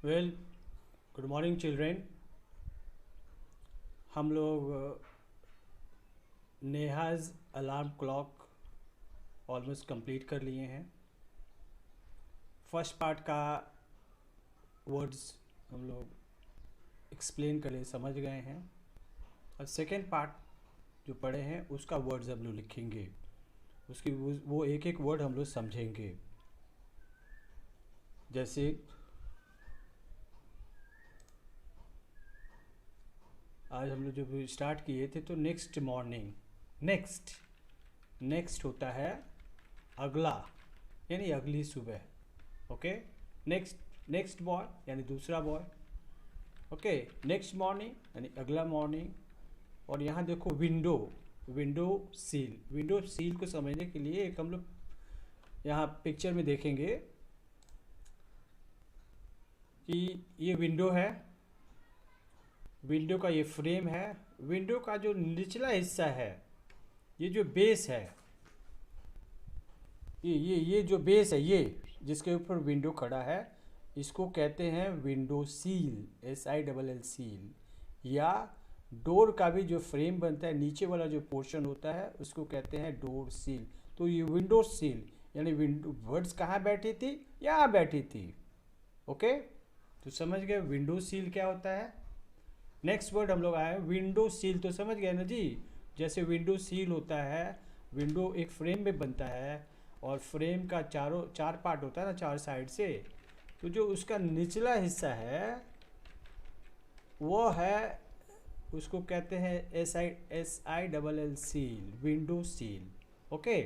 Well, good morning children. हम लोग Neha's alarm clock almost complete कर लिए हैं। फर्स्ट पार्ट का वर्ड्स हम लोग एक्सप्लेन कर लिए, समझ गए हैं। और सेकेंड पार्ट जो पढ़े हैं उसका वर्ड्स हम लोग लिखेंगे, उसकी वो एक एक वर्ड हम लोग समझेंगे। जैसे आज हम लोग जब स्टार्ट किए थे तो नेक्स्ट मॉर्निंग, नेक्स्ट नेक्स्ट होता है अगला, यानी अगली सुबह। ओके, नेक्स्ट नेक्स्ट बॉय यानी दूसरा बॉय। ओके, नेक्स्ट मॉर्निंग यानी अगला मॉर्निंग। और यहाँ देखो window, window sill. Window sill को समझने के लिए एक हम लोग यहाँ पिक्चर में देखेंगे कि ये विंडो है, विंडो का ये फ्रेम है। विंडो का जो निचला हिस्सा है, ये जो बेस है, ये जो बेस है, ये जिसके ऊपर विंडो खड़ा है, इसको कहते हैं विंडो सील, SILL सील। या डोर का भी जो फ्रेम बनता है, नीचे वाला जो पोर्शन होता है, उसको कहते हैं डोर सील। तो ये विंडो सील यानी विंडो वर्ड्स कहाँ बैठी थी, यहाँ बैठी थी। ओके, तो समझ गए विंडो सील क्या होता है। नेक्स्ट वर्ड हम लोग आए विंडो सील, तो समझ गए ना जी। जैसे विंडो सील होता है, विंडो एक फ्रेम में बनता है और फ्रेम का चार पार्ट होता है ना, चार साइड से। तो जो उसका निचला हिस्सा है वो है, उसको कहते हैं SILL seal, window sill. Okay,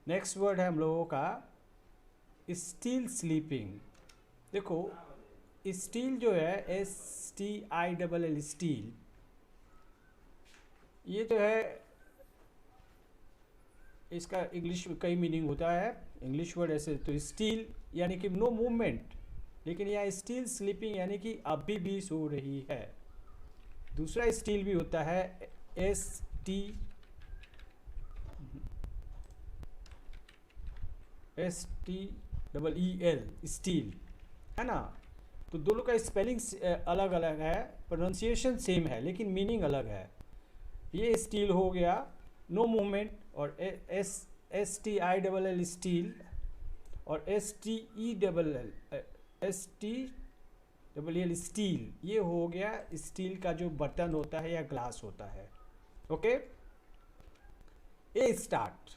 next word है हम लोगों का स्टील स्लीपिंग। देखो स्टील जो है STILL स्टील, ये जो है इसका इंग्लिश में कई मीनिंग होता है। इंग्लिश वर्ड ऐसे तो स्टील यानी कि नो मूवमेंट, लेकिन यहाँ स्टील स्लीपिंग यानी कि अभी भी सो रही है। दूसरा स्टील भी होता है STEEL स्टील, है ना। तो दोनों का स्पेलिंग अलग अलग है, प्रोनाउंसिएशन सेम है लेकिन मीनिंग अलग है। ये स्टील हो गया नो मूवमेंट, और STILL स्टील और STEEL स्टील, ये हो गया स्टील का जो बर्तन होता है या ग्लास होता है। Okay, A start,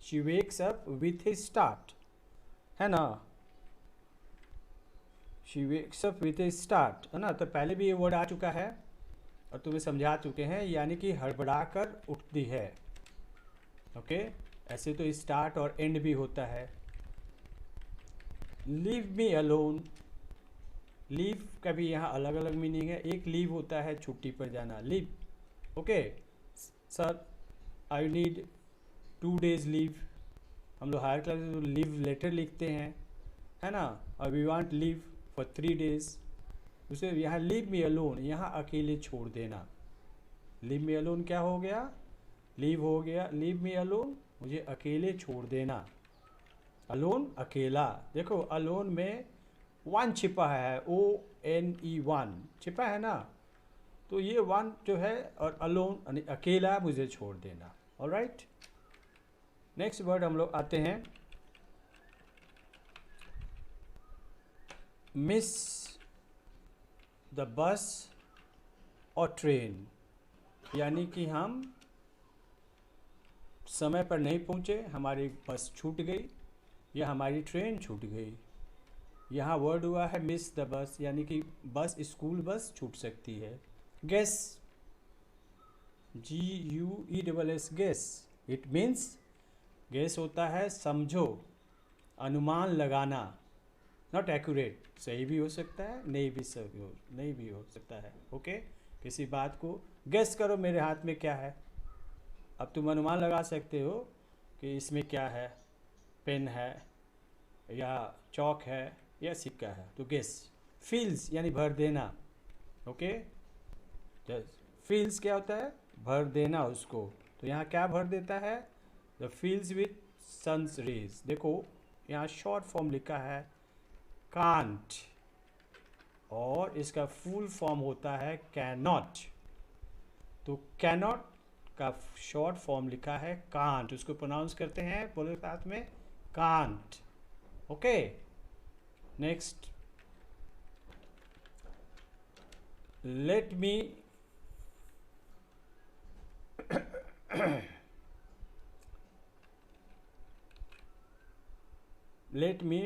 she wakes up with A start, है ना। She wakes up with A start, है ना। तो पहले भी ये वर्ड आ चुका है और तुम्हें समझा चुके हैं, यानी कि हड़बड़ा कर उठती है। ओके, ऐसे तो स्टार्ट और एंड भी होता है। लीव मी अलोन, लीव का भी यहाँ अलग अलग मीनिंग है। एक लीव होता है छुट्टी पर जाना, leave. Okay sir, I need 2 days leave. हम लोग हायर क्लास में लीव लेटर लिखते हैं, है ना। और we want leave for 3 days। उसे यहाँ लीव मी अलोन, यहाँ अकेले छोड़ देना। लीव मी अलोन क्या हो गया, लीव हो गया, लीव मी अलोन मुझे अकेले छोड़ देना। अलोन अकेला, देखो अलोन में वन छिपा है, ONE छिपा है ना। तो ये वन जो है, और अलोन यानी अकेला मुझे छोड़ देना। ऑलराइट, नेक्स्ट वर्ड हम लोग आते हैं मिस द बस और ट्रेन, यानी कि हम समय पर नहीं पहुंचे, हमारी बस छूट गई या हमारी ट्रेन छूट गई। यहाँ वर्ड हुआ है मिस द बस, यानी कि बस, स्कूल बस छूट सकती है। Guess, GUESS guess, it means guess होता है समझो, अनुमान लगाना। नॉट एक्यूरेट, सही भी हो सकता है, नहीं भी हो सकता है। ओके, किसी बात को गेस करो मेरे हाथ में क्या है। अब तुम अनुमान लगा सकते हो कि इसमें क्या है, पेन है या चौक है या सिक्का है, तो गेस। फील्स यानी भर देना। ओके, फील्स क्या होता है, भर देना उसको। तो यहाँ क्या भर देता है, the fills with sun's rays. देखो यहाँ शॉर्ट फॉर्म लिखा है कांट, और इसका फुल फॉर्म होता है कैन नॉट। तो कैन नॉट का शॉर्ट फॉर्म लिखा है कांट, उसको प्रोनाउंस करते हैं, बोलो साथ में, can't. Okay, next, let me let me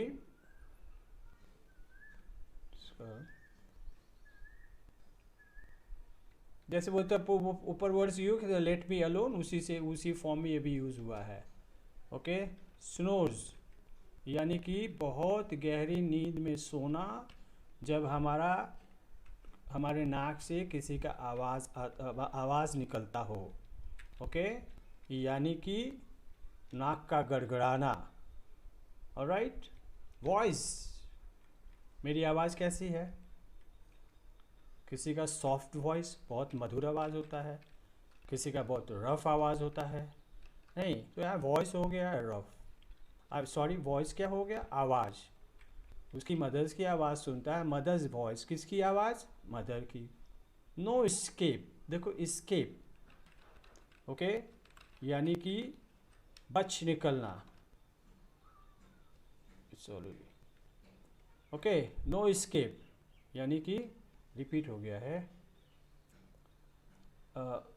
जैसे बोलते हैं ऊपर words use, let me alone, उसी से उसी फॉर्म में ये भी यूज हुआ है। ओके, स्नोज यानी कि बहुत गहरी नींद में सोना, जब हमारे नाक से किसी का आवाज़ निकलता हो। ओके, यानी कि नाक का गड़गड़ाना। ऑलराइट, वॉइस, मेरी आवाज़ कैसी है? किसी का सॉफ्ट वॉइस, बहुत मधुर आवाज़ होता है, किसी का बहुत रफ आवाज़ होता है। नहीं तो यार वॉइस हो गया रफ, अब सॉरी वॉइस क्या हो गया? आवाज़। उसकी मदर्स की आवाज़ सुनता है, मदर्स वॉइस, किसकी आवाज़? मदर की। नो स्केप, देखो स्केप, ओके, यानी कि बच निकलना। सॉरी, ओके, नो स्केप यानी कि रिपीट हो गया है,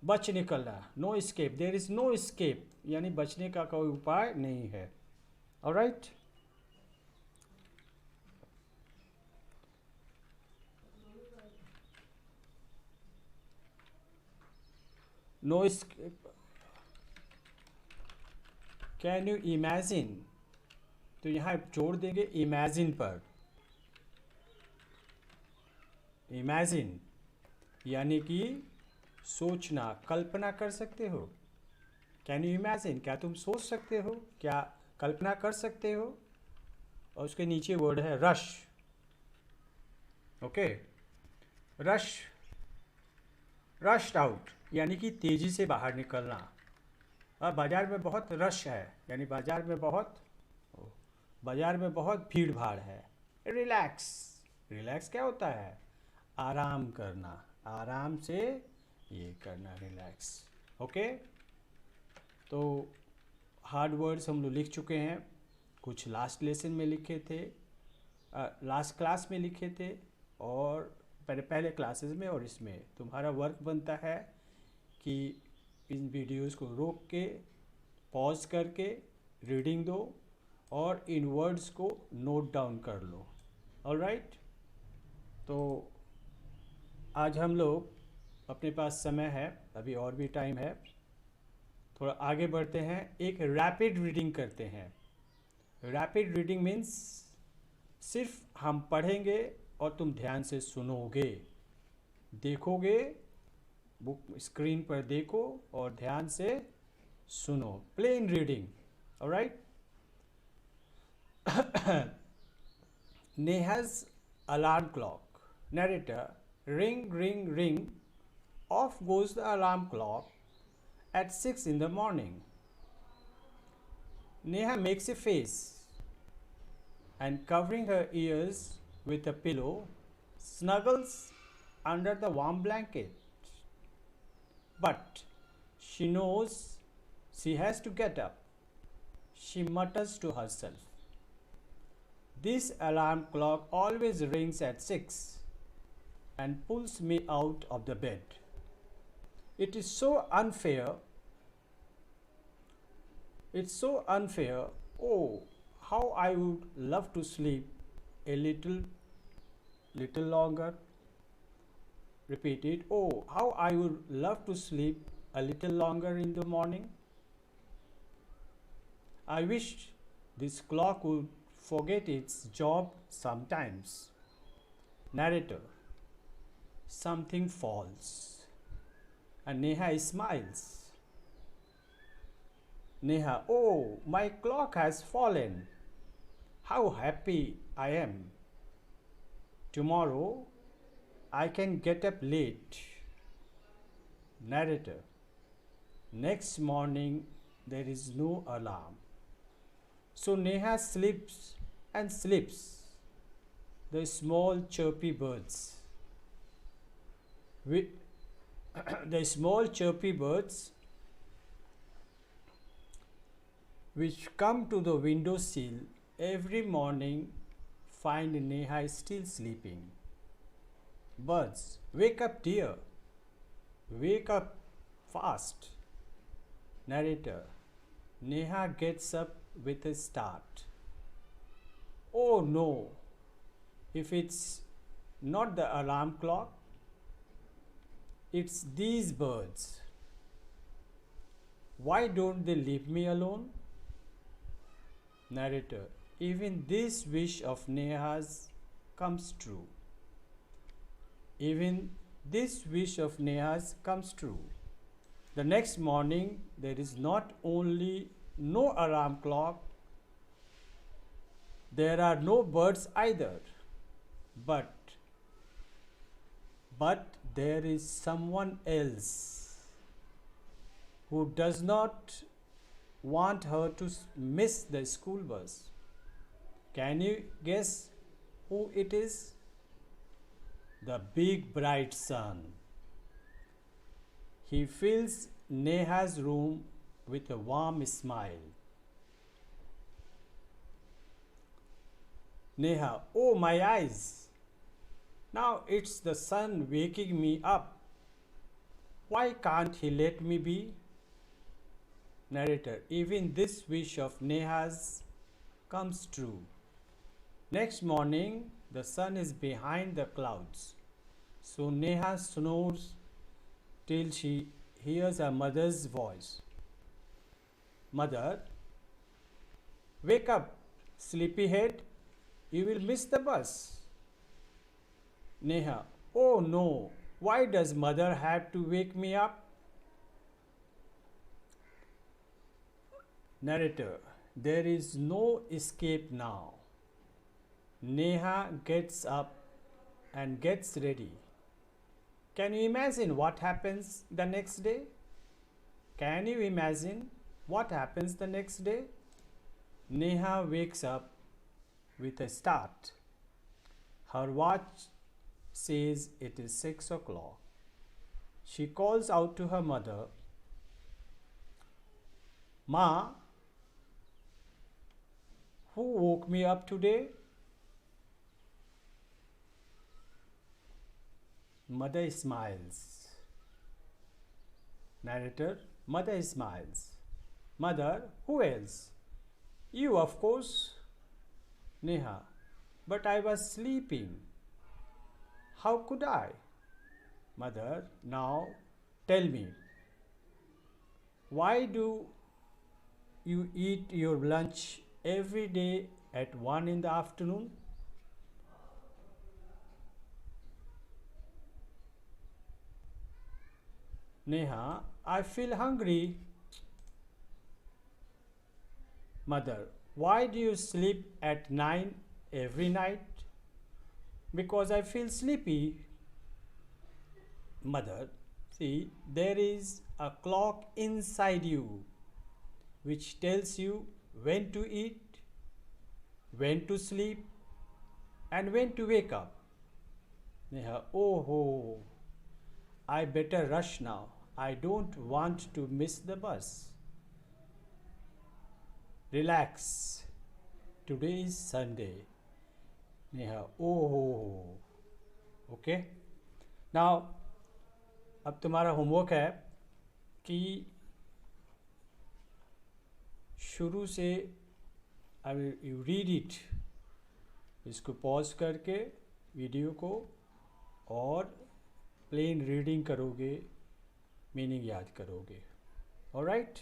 बच निकलना, no escape, there is no escape, यानी बचने का कोई उपाय नहीं है। Alright, no escape, can you imagine, तो यहाँ जोड़ देंगे इमेजिन पर। इमेजिन यानी कि सोचना, कल्पना कर सकते हो। कैन यू इमेजिन, क्या तुम सोच सकते हो, क्या कल्पना कर सकते हो? और उसके नीचे वर्ड है rush. Okay, rush, rushed out यानी कि तेजी से बाहर निकलना। अब बाजार में बहुत रश है, यानी बाजार में बहुत भीड़ भाड़ है। रिलैक्स, रिलैक्स क्या होता है? आराम करना, आराम से ये करना, रिलैक्स। ओके, तो हार्ड वर्ड्स हम लोग लिख चुके हैं, कुछ लास्ट लेसन में लिखे थे, लास्ट क्लास में लिखे थे, और पहले क्लासेस में, और इसमें तुम्हारा वर्क बनता है कि इन वीडियोस को रोक के, पॉज करके रीडिंग दो और इन वर्ड्स को नोट डाउन कर लो। ऑलराइट, तो आज हम लोग, अपने पास समय है अभी और भी टाइम है, थोड़ा आगे बढ़ते हैं, एक रैपिड रीडिंग करते हैं। रैपिड रीडिंग मीन्स सिर्फ हम पढ़ेंगे और तुम ध्यान से सुनोगे, देखोगे, बुक स्क्रीन पर देखो और ध्यान से सुनो, plain reading. Alright, Neha's alarm clock. Narrator, ring, ring, ring. Off goes the alarm clock at 6 in the morning. Neha makes a face and, covering her ears with a pillow, snuggles under the warm blanket. But she knows she has to get up. She mutters to herself, "This alarm clock always rings at 6 and pulls me out of the bed. It is so unfair. It's so unfair. Oh, how I would love to sleep a little longer." Repeat it. Oh, how I would love to sleep a little longer in the morning. I wish this clock would forget its job sometimes. Narrator, something falls and Neha smiles. Neha, oh, my clock has fallen. How happy I am. Tomorrow I can get up late. Narrator, next morning there is no alarm. So Neha sleeps and sleeps. the small chirpy birds. We, the small chirpy birds which come to the window sill every morning find Neha still sleeping. Birds, wake up, dear. Wake up fast. Narrator, Neha gets up with a start. Oh no, if it's not the alarm clock, it's these birds. Why don't they leave me alone? Narrator, even this wish of Neha's comes true. Even this wish of Neha's comes true. The next morning, there is not only no alarm clock, there are no birds either. But there is someone else who does not want her to miss the school bus. Can you guess who it is? The big bright sun. He fills Neha's room with a warm smile. Neha, oh my eyes! Now it's the sun waking me up. Why can't he let me be? Narrator, even this wish of Neha's comes true. Next morning, the sun is behind the clouds. So Neha snores till she hears her mother's voice. Mother, wake up, sleepyhead, you will miss the bus. Neha, oh no, why does mother have to wake me up? Narrator, there is no escape now. Neha gets up and gets ready. Can you imagine what happens the next day? Can you imagine what happens the next day? Neha wakes up with a start. Her watch says it is 6 o'clock. She calls out to her mother, Ma, who woke me up today? Mother smiles. Narrator, mother smiles. Mother, who else? You, of course. Neha, but I was sleeping. How could I? Mother, now tell me, why do you eat your lunch every day at 1 in the afternoon? Neha, I feel hungry. Mother, why do you sleep at 9 every night? Because I feel sleepy. Mother, see, there is a clock inside you which tells you when to eat, when to sleep, and when to wake up. Neha, oh ho, I better rush now. I don't want to miss the bus. Relax. Today is Sunday. Neha, oh ho. Okay. Now, अब तुम्हारा homework है कि शुरू से आई you read it, इसको pause करके video को और प्लेन रीडिंग करोगे, मीनिंग याद करोगे. ऑलराइट.